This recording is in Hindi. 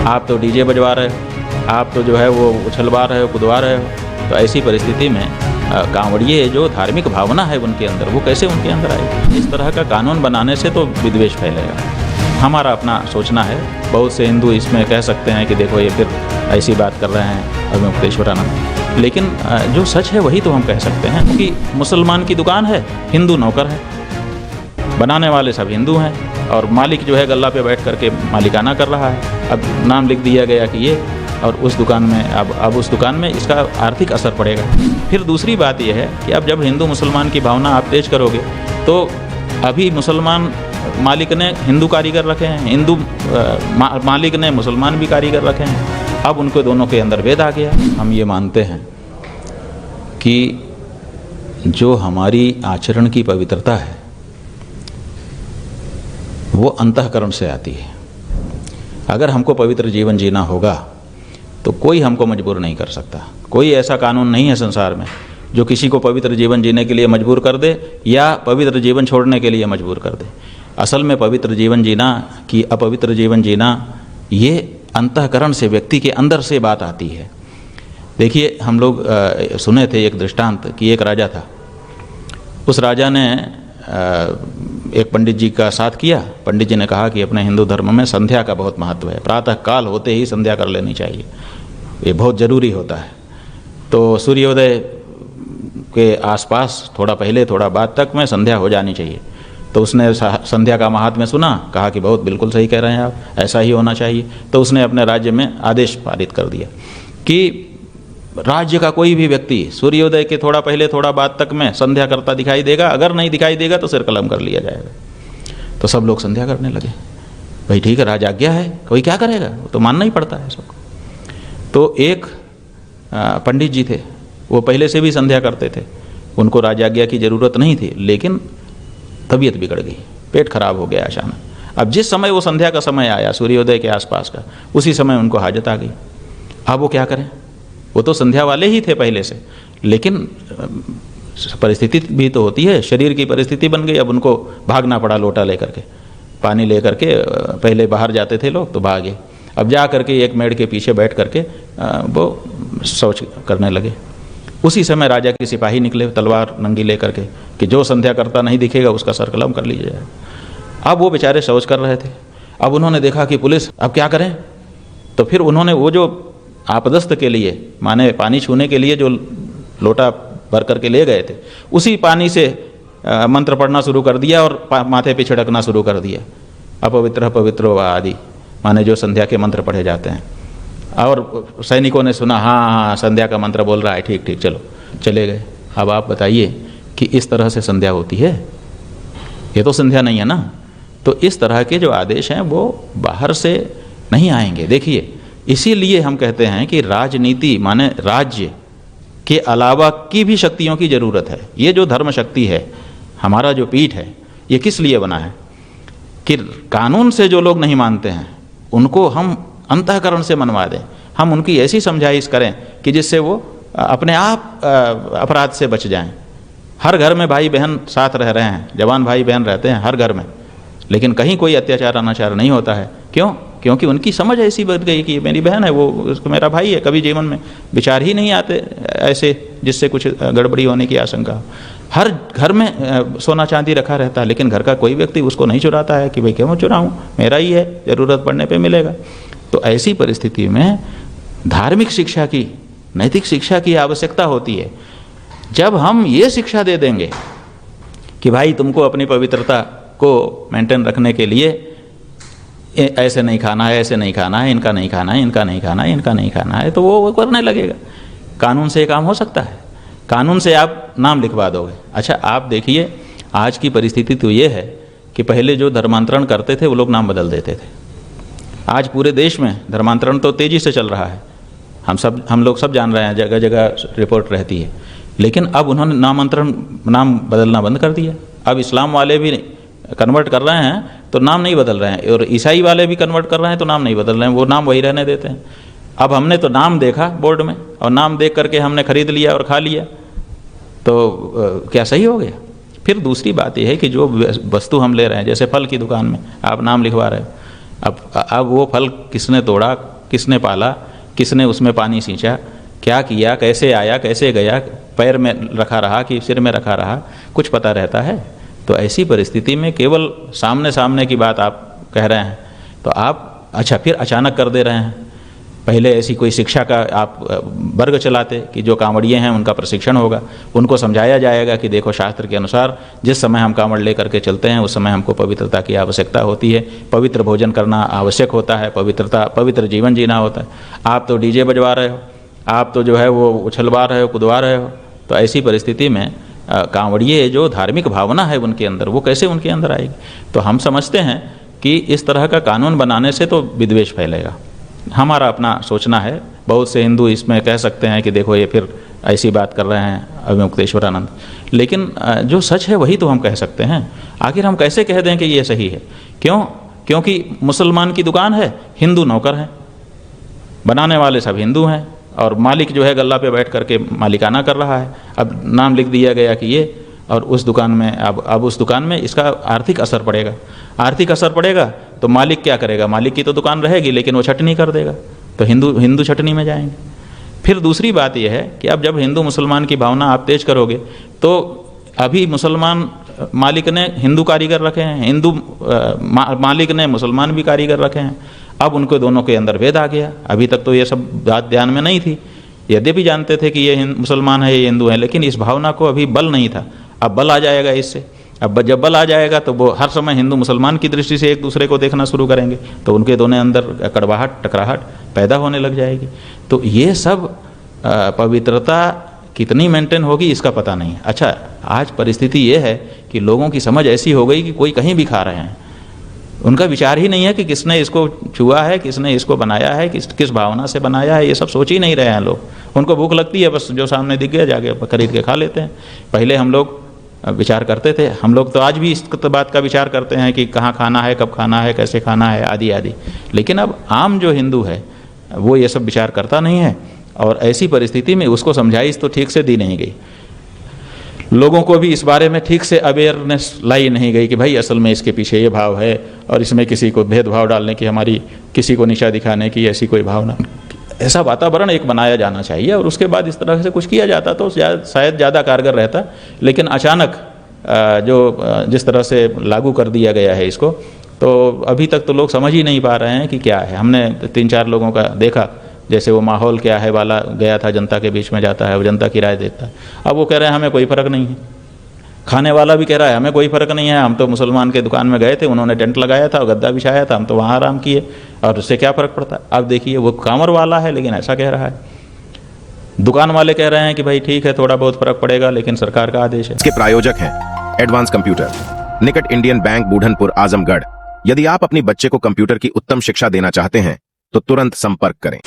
आप तो डीजे बजवा रहे हो, आप तो जो है वो उछलवा रहे हो, कूदवा रहे हो। तो ऐसी परिस्थिति में कांवड़िए जो धार्मिक भावना है उनके अंदर, वो कैसे उनके अंदर आएगी? इस तरह का कानून बनाने से तो विद्वेष फैलेगा। हमारा अपना सोचना है। बहुत से हिंदू इसमें कह सकते हैं कि देखो ये फिर ऐसी बात कर रहे हैं अवमुक्तेश्वरानंद, लेकिन जो सच है वही तो हम कह सकते हैं। क्योंकि मुसलमान की दुकान है, हिंदू नौकर है, बनाने वाले सब हिंदू हैं, और मालिक जो है गल्ला पे बैठ करके मालिकाना कर रहा है। अब नाम लिख दिया गया कि ये, और उस दुकान में अब उस दुकान में इसका आर्थिक असर पड़ेगा। फिर दूसरी बात यह है कि अब जब हिंदू मुसलमान की भावना आप तेज करोगे, तो अभी मुसलमान मालिक ने हिंदू कारीगर रखे हैं, हिंदू मालिक ने मुसलमान भी कारीगर रखे हैं। अब उनको दोनों के अंदर भेद आ गया। हम ये मानते हैं कि जो हमारी आचरण की पवित्रता है वो अंतःकरण से आती है। अगर हमको पवित्र जीवन जीना होगा तो कोई हमको मजबूर नहीं कर सकता। कोई ऐसा कानून नहीं है संसार में जो किसी को पवित्र जीवन जीने के लिए मजबूर कर दे या पवित्र जीवन छोड़ने के लिए मजबूर कर दे। असल में पवित्र जीवन जीना कि अपवित्र जीवन जीना, ये अंतःकरण से, व्यक्ति के अंदर से बात आती है। देखिए, हम लोग सुने थे एक दृष्टांत कि एक राजा था। उस राजा ने एक पंडित जी का साथ किया। पंडित जी ने कहा कि अपने हिंदू धर्म में संध्या का बहुत महत्व है, प्रातः काल होते ही संध्या कर लेनी चाहिए, ये बहुत ज़रूरी होता है। तो सूर्योदय के आसपास थोड़ा पहले थोड़ा बाद तक में संध्या हो जानी चाहिए। तो उसने संध्या का महात्म्य सुना, कहा कि बहुत बिल्कुल सही कह रहे हैं आप, ऐसा ही होना चाहिए। तो उसने अपने राज्य में आदेश पारित कर दिया कि राज्य का कोई भी व्यक्ति सूर्योदय के थोड़ा पहले थोड़ा बाद तक में संध्या करता दिखाई देगा, अगर नहीं दिखाई देगा तो सिर कलम कर लिया जाएगा। तो सब लोग संध्या करने लगे। भाई ठीक है, राज आज्ञा है, कोई क्या करेगा, तो मानना ही पड़ता है सबको। तो एक पंडित जी थे, वो पहले से भी संध्या करते थे, उनको राज आज्ञा की ज़रूरत नहीं थी, लेकिन तबीयत बिगड़ गई, पेट खराब हो गया अचानक। अब जिस समय वो संध्या का समय आया, सूर्योदय के आसपास का, उसी समय उनको हाजत आ गई। अब वो क्या करें? वो तो संध्या वाले ही थे पहले से, लेकिन परिस्थिति भी तो होती है, शरीर की परिस्थिति बन गई। अब उनको भागना पड़ा लोटा लेकर के, पानी लेकर के। पहले बाहर जाते थे लोग तो भागे, अब जा करके एक मेड़ के पीछे बैठ करके वो शौच करने लगे। उसी समय राजा के सिपाही निकले तलवार नंगी लेकर के कि जो संध्या करता नहीं दिखेगा उसका सर कलम कर लीजिए जाए। अब वो बेचारे शौच कर रहे थे। अब उन्होंने देखा कि पुलिस, अब क्या करें? तो फिर उन्होंने वो जो आपदस्थ के लिए, माने पानी छूने के लिए जो लोटा भर करके ले गए थे, उसी पानी से मंत्र पढ़ना शुरू कर दिया और माथे पे छिड़कना शुरू कर दिया। अपवित्र पवित्रो वा आदि, माने जो संध्या के मंत्र पढ़े जाते हैं। और सैनिकों ने सुना, हाँ हाँ संध्या का मंत्र बोल रहा है, ठीक ठीक, चलो, चले गए। अब आप बताइए कि इस तरह से संध्या होती है? ये तो संध्या नहीं है ना। तो इस तरह के जो आदेश हैं वो बाहर से नहीं आएंगे। देखिए, इसीलिए हम कहते हैं कि राजनीति माने राज्य के अलावा की भी शक्तियों की ज़रूरत है। ये जो धर्म शक्ति है, हमारा जो पीठ है, ये किस लिए बना है कि कानून से जो लोग नहीं मानते हैं उनको हम अंतःकरण से मनवा दें। हम उनकी ऐसी समझाइश करें कि जिससे वो अपने आप अपराध से बच जाएं। हर घर में भाई बहन साथ रह रहे हैं, जवान भाई बहन रहते हैं हर घर में, लेकिन कहीं कोई अत्याचार अनाचार नहीं होता है। क्यों? क्योंकि उनकी समझ ऐसी बन गई कि ये मेरी बहन है, वो उसको मेरा भाई है। कभी जीवन में विचार ही नहीं आते ऐसे जिससे कुछ गड़बड़ी होने की आशंका हो। हर घर में सोना चांदी रखा रहता है, लेकिन घर का कोई व्यक्ति उसको नहीं चुराता है कि भाई क्यों चुराऊँ, मेरा ही है, ज़रूरत पड़ने पर मिलेगा। तो ऐसी परिस्थिति में धार्मिक शिक्षा की, नैतिक शिक्षा की आवश्यकता होती है। जब हम ये शिक्षा दे देंगे कि भाई तुमको अपनी पवित्रता को मेंटेन रखने के लिए ऐसे नहीं खाना है, ऐसे नहीं खाना है, इनका नहीं खाना है, इनका नहीं खाना है, इनका नहीं खाना है, तो वो करने लगेगा। कानून से काम हो सकता है? कानून से आप नाम लिखवा दोगे। अच्छा, आप देखिए आज की परिस्थिति तो ये है कि पहले जो धर्मांतरण करते थे वो लोग नाम बदल देते थे। आज पूरे देश में धर्मांतरण तो तेज़ी से चल रहा है, हम लोग सब जान रहे हैं, जगह जगह रिपोर्ट रहती है। लेकिन अब उन्होंने नाम बदलना बंद कर दिया। अब इस्लाम वाले भी कन्वर्ट कर रहे हैं तो नाम नहीं बदल रहे हैं, और ईसाई वाले भी कन्वर्ट कर रहे हैं तो नाम नहीं बदल रहे हैं, वो नाम वही रहने देते हैं। अब हमने तो नाम देखा बोर्ड में, और नाम देख करके हमने खरीद लिया और खा लिया, तो क्या सही हो गया? फिर दूसरी बात यह है कि जो वस्तु हम ले रहे हैं, जैसे फल की दुकान में आप नाम लिखवा रहे हो, अब वो फल किसने तोड़ा, किसने पाला, किसने उसमें पानी सींचा, क्या किया, कैसे आया, कैसे गया, पैर में रखा रहा कि सिर में रखा रहा, कुछ पता रहता है? तो ऐसी परिस्थिति में केवल सामने सामने की बात आप कह रहे हैं तो आप अच्छा फिर अचानक कर दे रहे हैं। पहले ऐसी कोई शिक्षा का आप वर्ग चलाते कि जो कांवड़िए हैं उनका प्रशिक्षण होगा, उनको समझाया जाएगा कि देखो शास्त्र के अनुसार जिस समय हम कांवड़ लेकर के चलते हैं उस समय हमको पवित्रता की आवश्यकता होती है, पवित्र भोजन करना आवश्यक होता है, पवित्र जीवन जीना होता है। आप तो डीजे बजवा रहे हो, आप तो जो है वो उछलवा रहे हो, कूदवा रहे हो। तो ऐसी परिस्थिति में कांवड़िए जो धार्मिक भावना है उनके अंदर, वो कैसे उनके अंदर आएगी? तो हम समझते हैं कि इस तरह का कानून बनाने से तो विद्वेष फैलेगा। हमारा अपना सोचना है। बहुत से हिंदू इसमें कह सकते हैं कि देखो ये फिर ऐसी बात कर रहे हैं अविमुक्तेश्वरानंद, लेकिन जो सच है वही तो हम कह सकते हैं। आखिर हम कैसे कह दें कि ये सही है? क्यों? क्योंकि मुसलमान की दुकान है, हिंदू नौकर हैं, बनाने वाले सब हिंदू हैं और मालिक जो है गल्ला पे बैठ करके मालिकाना कर रहा है। अब नाम लिख दिया गया कि ये, और उस दुकान में अब उस दुकान में इसका आर्थिक असर पड़ेगा। आर्थिक असर पड़ेगा तो मालिक क्या करेगा? मालिक की तो दुकान रहेगी लेकिन वो छटनी कर देगा, तो हिंदू छटनी में जाएंगे। फिर दूसरी बात यह है कि अब जब हिंदू मुसलमान की भावना आप तेज करोगे तो अभी मुसलमान मालिक ने हिंदू कारीगर रखे हैं, हिंदू मालिक ने मुसलमान भी कारीगर रखे हैं। अब उनको दोनों के अंदर भेद आ गया। अभी तक तो ये सब बात ध्यान में नहीं थी, यद्यपि जानते थे कि ये मुसलमान है, ये हिंदू है, लेकिन इस भावना को अभी बल नहीं था। अब बल आ जाएगा इससे। अब जब बल आ जाएगा तो वो हर समय हिंदू मुसलमान की दृष्टि से एक दूसरे को देखना शुरू करेंगे, तो उनके दोनों अंदर कड़वाहट, टकराहट पैदा होने लग जाएगी। तो ये सब पवित्रता कितनी मेंटेन होगी इसका पता नहीं। अच्छा, आज परिस्थिति ये है कि लोगों की समझ ऐसी हो गई कि कोई कहीं भी खा रहे हैं, उनका विचार ही नहीं है कि किसने इसको छुआ है, किसने इसको बनाया है, किस भावना से बनाया है, ये सब सोच ही नहीं रहे हैं लोग। उनको भूख लगती है, बस जो सामने दिख गया जाके खरीद के खा लेते हैं। पहले हम लोग विचार करते थे, हम लोग तो आज भी इस बात का विचार करते हैं कि कहाँ खाना है, कब खाना है, कैसे खाना है, आदि आदि। लेकिन अब आम जो हिंदू है वो ये सब विचार करता नहीं है, और ऐसी परिस्थिति में उसको समझाइश तो ठीक से दी नहीं गई। लोगों को भी इस बारे में ठीक से अवेयरनेस लाई नहीं गई कि भाई असल में इसके पीछे ये भाव है, और इसमें किसी को भेदभाव डालने की, हमारी किसी को नीचा दिखाने की ऐसी कोई भावना। ऐसा वातावरण एक बनाया जाना चाहिए, और उसके बाद इस तरह से कुछ किया जाता तो शायद ज़्यादा कारगर रहता। लेकिन अचानक जिस तरह से लागू कर दिया गया है इसको, तो अभी तक तो लोग समझ ही नहीं पा रहे हैं कि क्या है। हमने 3-4 लोगों का देखा, जैसे वो माहौल क्या है वाला गया था, जनता के बीच में जाता है, वो जनता की राय देता है। अब वो कह रहे हैं हमें कोई फ़र्क नहीं है, खाने वाला भी कह रहा है हमें कोई फ़र्क नहीं है, हम तो मुसलमान के दुकान में गए थे, उन्होंने टेंट लगाया था और गद्दा बिछाया था, हम तो वहाँ आराम किए, और उससे क्या फ़र्क पड़ता है। अब देखिए वो कांवर वाला है लेकिन ऐसा कह रहा है, दुकान वाले कह रहे हैं कि भाई ठीक है थोड़ा बहुत फ़र्क पड़ेगा लेकिन सरकार का आदेश है। इसके प्रायोजक हैं एडवांस कंप्यूटर, निकट इंडियन बैंक, बूढ़नपुर, आजमगढ़। यदि आप अपनी बच्चे को कंप्यूटर की उत्तम शिक्षा देना चाहते हैं तो तुरंत संपर्क करें।